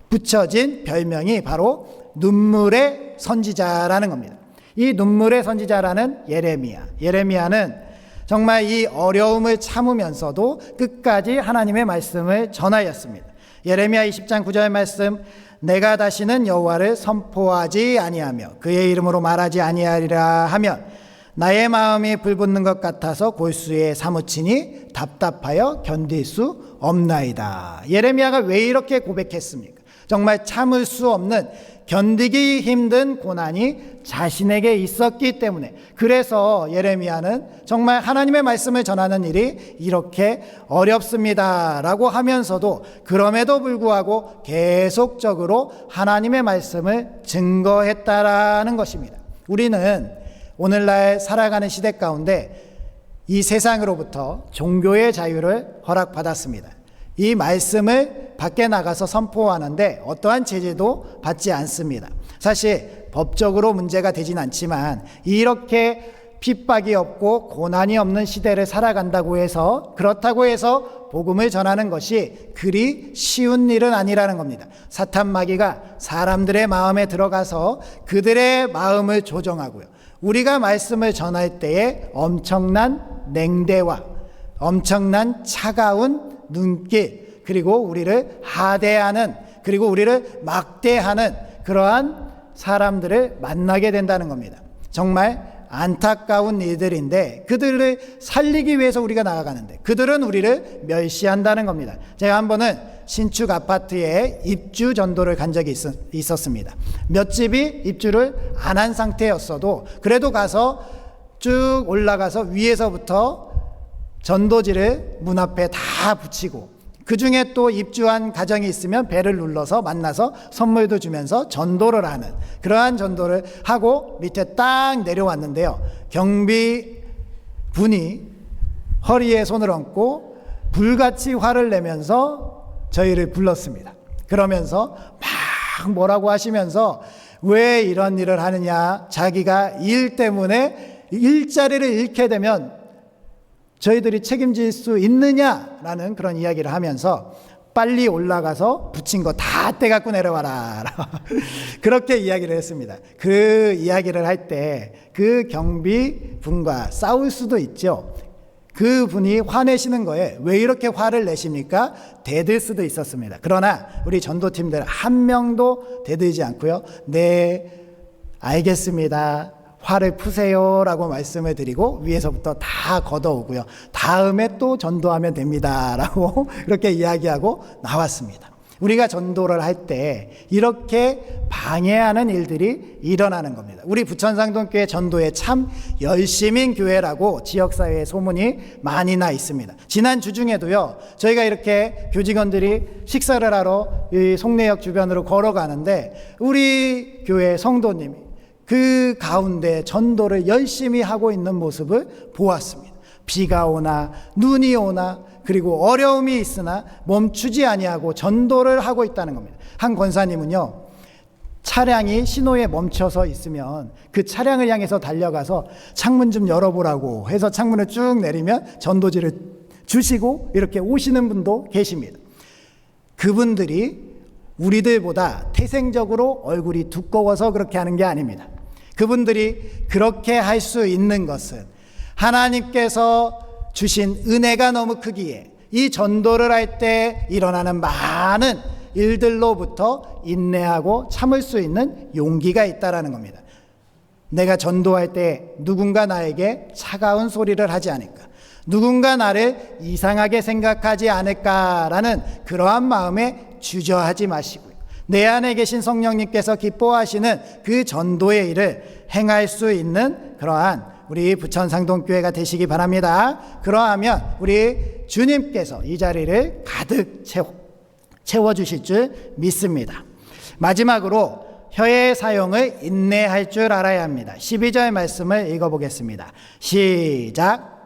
[SPEAKER 1] 붙여진 별명이 바로 눈물의 선지자라는 겁니다. 이 눈물의 선지자라는 예레미야는 정말 이 어려움을 참으면서도 끝까지 하나님의 말씀을 전하였습니다. 예레미야 20장 9절 말씀, 내가 다시는 여호와를 선포하지 아니하며 그의 이름으로 말하지 아니하리라 하면 나의 마음이 불붙는 것 같아서 골수에 사무치니 답답하여 견딜 수 없나이다. 예레미야가 왜 이렇게 고백했습니까? 정말 참을 수 없는, 견디기 힘든 고난이 자신에게 있었기 때문에, 그래서 예레미야는 정말 하나님의 말씀을 전하는 일이 이렇게 어렵습니다 라고 하면서도 그럼에도 불구하고 계속적으로 하나님의 말씀을 증거했다라는 것입니다. 우리는 오늘날 살아가는 시대 가운데 이 세상으로부터 종교의 자유를 허락받았습니다. 이 말씀을 밖에 나가서 선포하는데 어떠한 제재도 받지 않습니다. 사실 법적으로 문제가 되진 않지만 이렇게 핍박이 없고 고난이 없는 시대를 살아간다고 해서, 그렇다고 해서 복음을 전하는 것이 그리 쉬운 일은 아니라는 겁니다. 사탄 마귀가 사람들의 마음에 들어가서 그들의 마음을 조정하고요, 우리가 말씀을 전할 때에 엄청난 냉대와 엄청난 차가운 눈길, 그리고 우리를 하대하는, 그리고 우리를 막대하는 그러한 사람들을 만나게 된다는 겁니다. 정말 안타까운 일들인데 그들을 살리기 위해서 우리가 나아가는데 그들은 우리를 멸시한다는 겁니다. 제가 한 번은 신축 아파트에 입주 전도를 간 적이 있었습니다. 몇 집이 입주를 안 한 상태였어도 그래도 가서 쭉 올라가서 위에서부터 전도지를 문 앞에 다 붙이고, 그 중에 또 입주한 가정이 있으면 배를 눌러서 만나서 선물도 주면서 전도를 하는, 그러한 전도를 하고 밑에 딱 내려왔는데요, 경비 분이 허리에 손을 얹고 불같이 화를 내면서 저희를 불렀습니다. 그러면서 막 뭐라고 하시면서 왜 이런 일을 하느냐, 자기가 일 때문에 일자리를 잃게 되면 저희들이 책임질 수 있느냐라는 그런 이야기를 하면서 빨리 올라가서 붙인 거 다 떼갖고 내려와라. 그렇게 이야기를 했습니다. 그 이야기를 할 때 그 경비분과 싸울 수도 있죠. 그분이 화내시는 거에 왜 이렇게 화를 내십니까? 대들 수도 있었습니다. 그러나 우리 전도팀들 한 명도 대들지 않고요. 네, 알겠습니다. 화를 푸세요 라고 말씀을 드리고 위에서부터 다 걷어오고요. 다음에 또 전도하면 됩니다 라고 그렇게 이야기하고 나왔습니다. 우리가 전도를 할 때 이렇게 방해하는 일들이 일어나는 겁니다. 우리 부천상동교회 전도에 참 열심인 교회라고 지역사회에 소문이 많이 나 있습니다. 지난 주 중에도요, 저희가 이렇게 교직원들이 식사를 하러 이 송내역 주변으로 걸어가는데 우리 교회 성도님이 그 가운데 전도를 열심히 하고 있는 모습을 보았습니다. 비가 오나 눈이 오나 그리고 어려움이 있으나 멈추지 아니하고 전도를 하고 있다는 겁니다. 한 권사님은요, 차량이 신호에 멈춰서 있으면 그 차량을 향해서 달려가서 창문 좀 열어보라고 해서 창문을 쭉 내리면 전도지를 주시고 이렇게 오시는 분도 계십니다. 그분들이 우리들보다 태생적으로 얼굴이 두꺼워서 그렇게 하는 게 아닙니다. 그분들이 그렇게 할 수 있는 것은 하나님께서 주신 은혜가 너무 크기에 이 전도를 할 때 일어나는 많은 일들로부터 인내하고 참을 수 있는 용기가 있다라는 겁니다. 내가 전도할 때 누군가 나에게 차가운 소리를 하지 않을까, 누군가 나를 이상하게 생각하지 않을까라는 그러한 마음에 주저하지 마시고요. 내 안에 계신 성령님께서 기뻐하시는 그 전도의 일을 행할 수 있는 그러한 우리 부천상동교회가 되시기 바랍니다. 그러하면 우리 주님께서 이 자리를 가득 채워주실 줄 믿습니다. 마지막으로 혀의 사용을 인내할 줄 알아야 합니다. 12절 말씀을 읽어보겠습니다. 시작.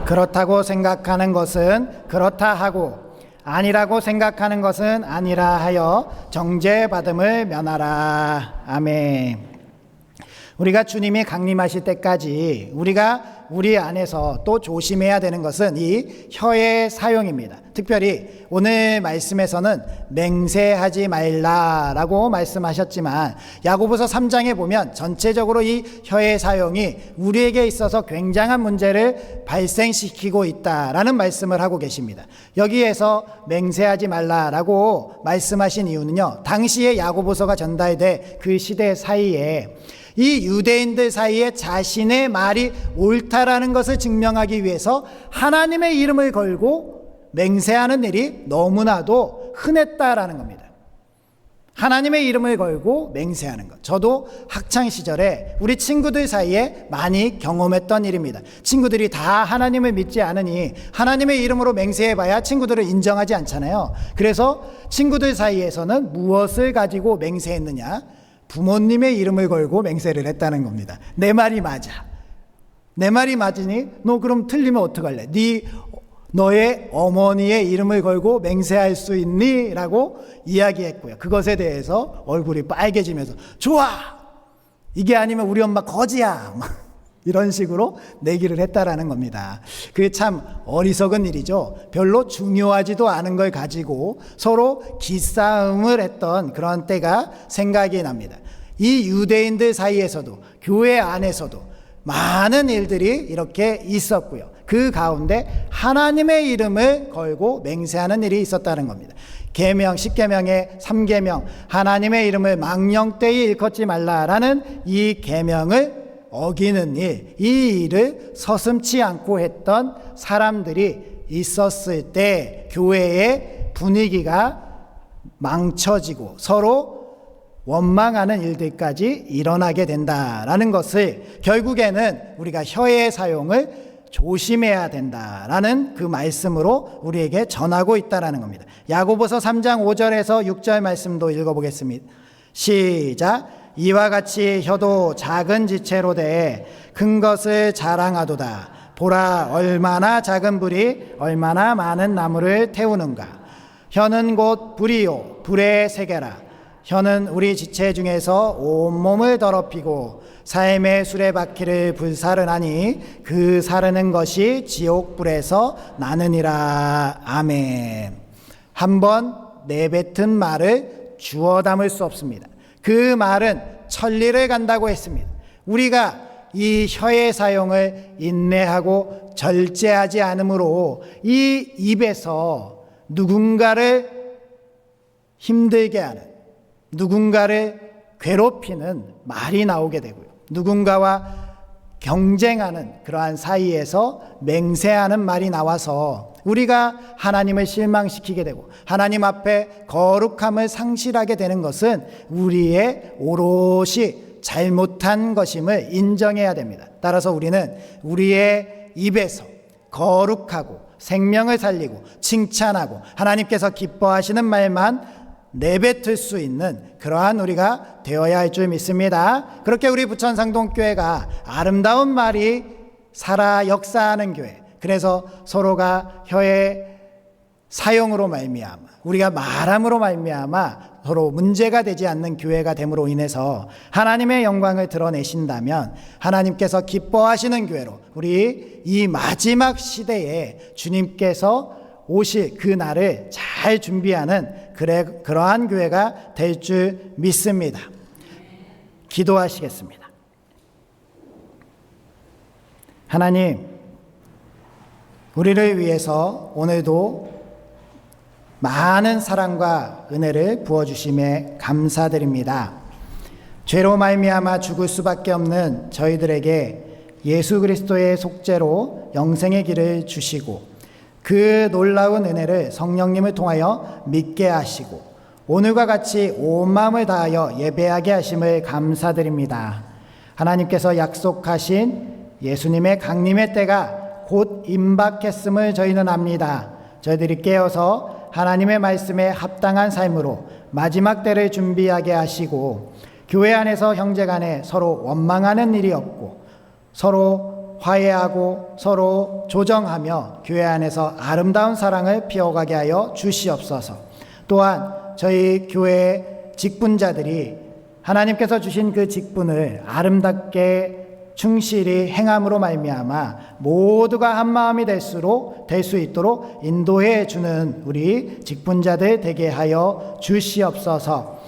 [SPEAKER 1] 그렇다고 생각하는 것은 그렇다 하고 아니라고 생각하는 것은 아니라 하여 정죄받음을 면하라. 아멘. 우리가 주님이 강림하실 때까지 우리가 우리 안에서 또 조심해야 되는 것은 이 혀의 사용입니다. 특별히 오늘 말씀에서는 맹세하지 말라라고 말씀하셨지만 야고보서 3장에 보면 전체적으로 이 혀의 사용이 우리에게 있어서 굉장한 문제를 발생시키고 있다라는 말씀을 하고 계십니다. 여기에서 맹세하지 말라라고 말씀하신 이유는요, 당시에 야고보서가 전달돼 그 시대 사이에 이 유대인들 사이에 자신의 말이 옳다라는 것을 증명하기 위해서 하나님의 이름을 걸고 맹세하는 일이 너무나도 흔했다라는 겁니다. 하나님의 이름을 걸고 맹세하는 것. 저도 학창시절에 우리 친구들 사이에 많이 경험했던 일입니다. 친구들이 다 하나님을 믿지 않으니 하나님의 이름으로 맹세해봐야 친구들을 인정하지 않잖아요. 그래서 친구들 사이에서는 무엇을 가지고 맹세했느냐? 부모님의 이름을 걸고 맹세를 했다는 겁니다. 내 말이 맞아. 내 말이 맞으니 너 그럼 틀리면 어떡할래? 너의 어머니의 이름을 걸고 맹세할 수 있니? 라고 이야기했고요. 그것에 대해서 얼굴이 빨개지면서 좋아! 이게 아니면 우리 엄마 거지야! 이런 식으로 내기를 했다라는 겁니다. 그게 참 어리석은 일이죠. 별로 중요하지도 않은 걸 가지고 서로 기싸움을 했던 그런 때가 생각이 납니다. 이 유대인들 사이에서도 교회 안에서도 많은 일들이 이렇게 있었고요. 그 가운데 하나님의 이름을 걸고 맹세하는 일이 있었다는 겁니다. 계명 10계명의 3계명 하나님의 이름을 망령되이 일컫지 말라라는 이 계명을 어기는 일, 이 일을 서슴지 않고 했던 사람들이 있었을 때 교회의 분위기가 망쳐지고 서로 원망하는 일들까지 일어나게 된다라는 것을 결국에는 우리가 혀의 사용을 조심해야 된다라는 그 말씀으로 우리에게 전하고 있다라는 겁니다. 야고보서 3장 5절에서 6절 말씀도 읽어보겠습니다. 시작. 이와 같이 혀도 작은 지체로 대해 큰 것을 자랑하도다. 보라, 얼마나 작은 불이 얼마나 많은 나무를 태우는가. 혀는 곧 불이요 불의 세계라. 혀는 우리 지체 중에서 온몸을 더럽히고 삶의 수레바퀴를 불사르나니 그 사르는 것이 지옥불에서 나느니라. 아멘. 한번 내뱉은 말을 주워 담을 수 없습니다. 그 말은 천리를 간다고 했습니다. 우리가 이 혀의 사용을 인내하고 절제하지 않으므로 이 입에서 누군가를 힘들게 하는, 누군가를 괴롭히는 말이 나오게 되고요. 누군가와 경쟁하는 그러한 사이에서 맹세하는 말이 나와서 우리가 하나님을 실망시키게 되고 하나님 앞에 거룩함을 상실하게 되는 것은 우리의 오롯이 잘못한 것임을 인정해야 됩니다. 따라서 우리는 우리의 입에서 거룩하고 생명을 살리고 칭찬하고 하나님께서 기뻐하시는 말만 내뱉을 수 있는 그러한 우리가 되어야 할 줄 믿습니다. 그렇게 우리 부천상동교회가 아름다운 말이 살아 역사하는 교회, 그래서 서로가 혀의 사용으로 말미암아, 우리가 말함으로 말미암아 서로 문제가 되지 않는 교회가 됨으로 인해서 하나님의 영광을 드러내신다면 하나님께서 기뻐하시는 교회로 우리 이 마지막 시대에 주님께서 오실 그 날을 잘 준비하는 그러한 교회가 될 줄 믿습니다. 기도하시겠습니다. 하나님, 우리를 위해서 오늘도 많은 사랑과 은혜를 부어주심에 감사드립니다. 죄로 말미암아 죽을 수밖에 없는 저희들에게 예수 그리스도의 속죄로 영생의 길을 주시고 그 놀라운 은혜를 성령님을 통하여 믿게 하시고 오늘과 같이 온 마음을 다하여 예배하게 하심을 감사드립니다. 하나님께서 약속하신 예수님의 강림의 때가 곧 임박했음을 저희는 압니다. 저희들이 깨어서 하나님의 말씀에 합당한 삶으로 마지막 때를 준비하게 하시고 교회 안에서 형제간에 서로 원망하는 일이 없고 서로 화해하고 서로 조정하며 교회 안에서 아름다운 사랑을 피워가게 하여 주시옵소서. 또한 저희 교회 직분자들이 하나님께서 주신 그 직분을 아름답게 충실히 행함으로 말미암아 모두가 한 마음이 될 수 있도록 인도해 주는 우리 직분자들 되게 하여 주시옵소서.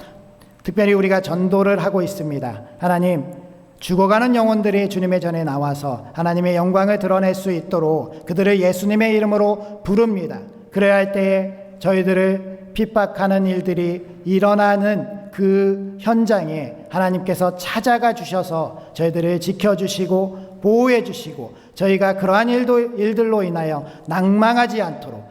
[SPEAKER 1] 특별히 우리가 전도를 하고 있습니다. 하나님, 죽어가는 영혼들이 주님의 전에 나와서 하나님의 영광을 드러낼 수 있도록 그들을 예수님의 이름으로 부릅니다. 그래야 할 때에 저희들을 핍박하는 일들이 일어나는 그 현장에 하나님께서 찾아가 주셔서 저희들을 지켜주시고 보호해 주시고 저희가 그러한 일들로 인하여 낭망하지 않도록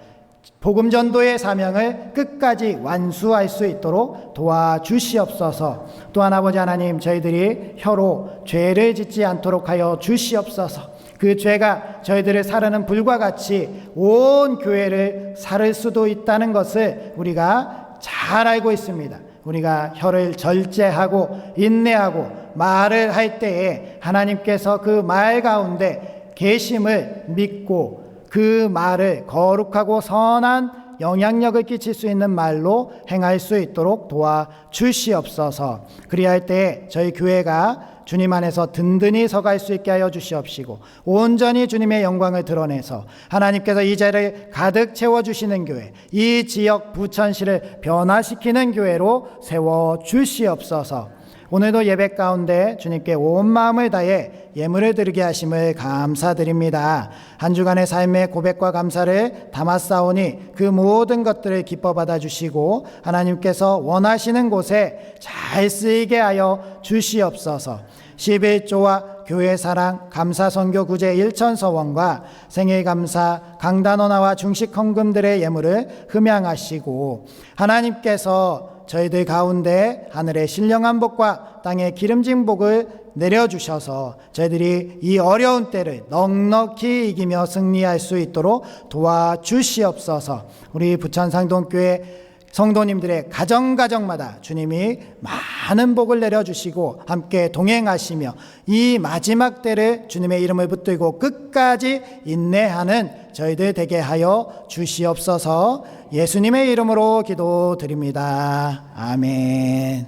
[SPEAKER 1] 복음 전도의 사명을 끝까지 완수할 수 있도록 도와주시옵소서. 또한 아버지 하나님, 저희들이 혀로 죄를 짓지 않도록 하여 주시옵소서. 그 죄가 저희들을 사르는 불과 같이 온 교회를 사를 수도 있다는 것을 우리가 잘 알고 있습니다. 우리가 혀를 절제하고 인내하고 말을 할 때에 하나님께서 그 말 가운데 계심을 믿고 그 말을 거룩하고 선한 영향력을 끼칠 수 있는 말로 행할 수 있도록 도와주시옵소서. 그리할 때 저희 교회가 주님 안에서 든든히 서갈 수 있게 하여 주시옵시고 온전히 주님의 영광을 드러내서 하나님께서 이 자리를 가득 채워주시는 교회, 이 지역 부천시를 변화시키는 교회로 세워주시옵소서. 오늘도 예배 가운데 주님께 온 마음을 다해 예물을 드리게 하심을 감사드립니다. 한 주간의 삶의 고백과 감사를 담았사오니 그 모든 것들을 기뻐 받아주시고 하나님께서 원하시는 곳에 잘 쓰이게 하여 주시옵소서. 11조와 교회 사랑 감사 선교 구제 일천서원과 생일 감사 강단원화와 중식 헌금들의 예물을 흠양하시고 하나님께서 저희들 가운데 하늘의 신령한 복과 땅의 기름진 복을 내려주셔서 저희들이 이 어려운 때를 넉넉히 이기며 승리할 수 있도록 도와주시옵소서. 우리 부천상동교회 성도님들의 가정가정마다 주님이 많은 복을 내려주시고 함께 동행하시며 이 마지막 때를 주님의 이름을 붙들고 끝까지 인내하는 저희들 되게 하여 주시옵소서. 예수님의 이름으로 기도드립니다. 아멘.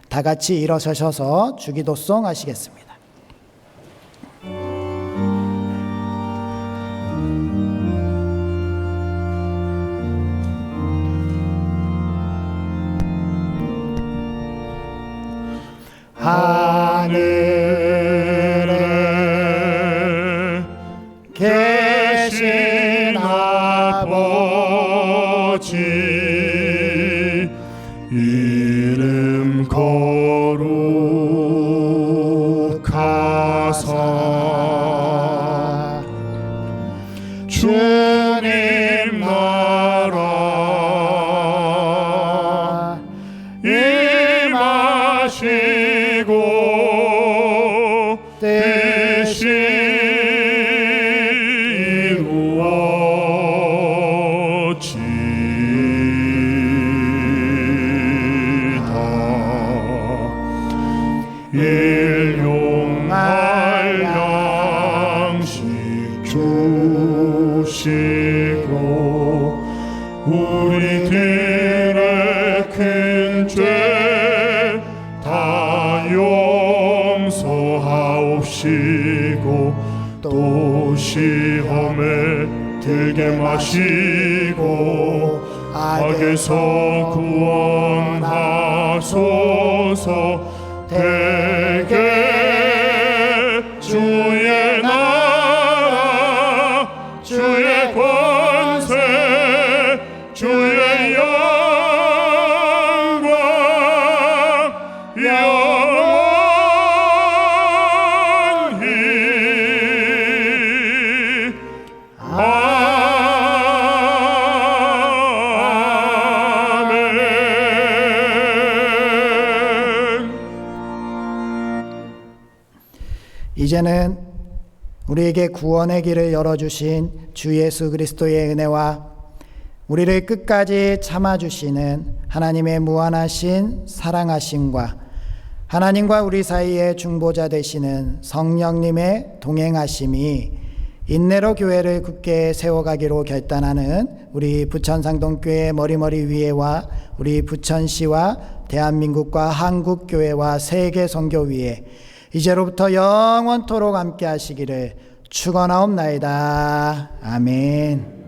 [SPEAKER 1] 다 같이 일어서셔서 주기도송 하시겠습니다. 하늘에 계신
[SPEAKER 2] 아버지 이름 거룩하사 주님 나라 임하시고 뜻이 이루어지다 일용할 양식 주시고 우리들의 큰 죄 다 용서하옵시고 또 시험에 들게 마시고 악에서 구원하소서. 대개 주의 나라 주의 권세 주의 영광 영원히 아멘.
[SPEAKER 1] 이제는 우리에게 구원의 길을 열어주신 주 예수 그리스도의 은혜와 우리를 끝까지 참아주시는 하나님의 무한하신 사랑하심과 하나님과 우리 사이의 중보자 되시는 성령님의 동행하심이 인내로 교회를 굳게 세워가기로 결단하는 우리 부천상동교회 머리머리 위에와 우리 부천시와 대한민국과 한국교회와 세계선교위에 이제로부터 영원토록 함께 하시기를 축원하옵나이다. 아멘.